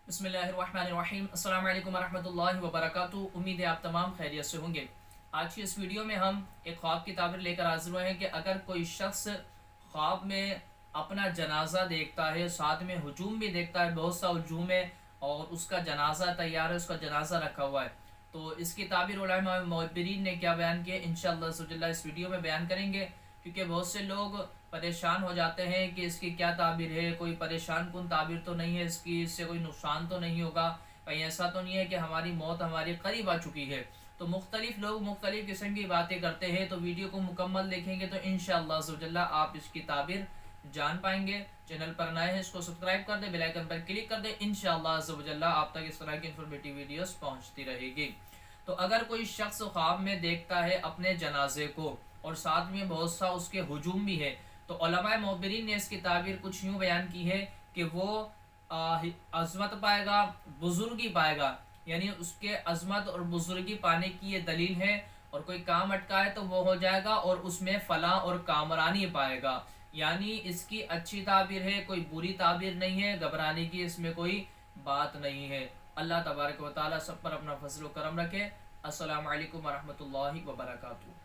बिस्मिल्लाहिर्रहमानिर्रहीम। अस्सलाम वालेकुम वरहमतुल्लाहि वबरकातुहू। उम्मीद है आप तमाम खैरियत से होंगे। आज की इस वीडियो में हम एक ख्वाब की ताबीर लेकर हाजिर हुए हैं कि अगर कोई शख्स ख्वाब में अपना जनाजा देखता है, साथ में हुजूम भी देखता है, बहुत सा हुजूम है और उसका जनाजा तैयार है, उसका जनाजा रखा हुआ है, तो इसकी ताबीर उलमा मुअब्बिरीन ने क्या बयान किया, इंशाअल्लाह इस वीडियो में बयान करेंगे। क्योंकि बहुत से लोग परेशान हो जाते हैं कि इसकी क्या ताबीर है, कोई परेशान कुन ताबीर तो नहीं है इसकी, इससे कोई नुकसान तो नहीं होगा, कहीं ऐसा तो नहीं है कि हमारी मौत हमारे करीब आ चुकी है। तो मुख्तलिफ लोग मुख्तलिफ किस्म की बातें करते हैं, तो वीडियो को मुकम्मल देखेंगे तो इंशाअल्लाह आप इसकी ताबीर जान पाएंगे। चैनल पर नए हैं इसको सब्सक्राइब कर दे, बेल आइकन पर क्लिक कर दे, इंशाअल्लाह आप तक इस तरह की इन्फॉर्मेटिव वीडियोस पहुंचती रहेगी। तो अगर कोई शख्स ख्वाब में देखता है अपने जनाजे को और साथ में बहुत सा उसके हुजूम भी है, तो उलमाए मुअब्बिरीन ने इसकी ताबीर कुछ यूँ बयान की है कि वो अज़मत पाएगा, बुजुर्गी पाएगा, यानी उसके अज़मत और बुजुर्गी पाने की ये दलील है। और कोई काम अटका है तो वो हो जाएगा और उसमें फला और कामरानी पाएगा। यानी इसकी अच्छी ताबीर है, कोई बुरी ताबीर नहीं है, घबराने की इसमें कोई बात नहीं है। अल्लाह तबारक व तआला सब पर अपना फजल व करम रखे। अस्सलामु अलैकुम वरहमतुल्लाहि वबरकातुहू।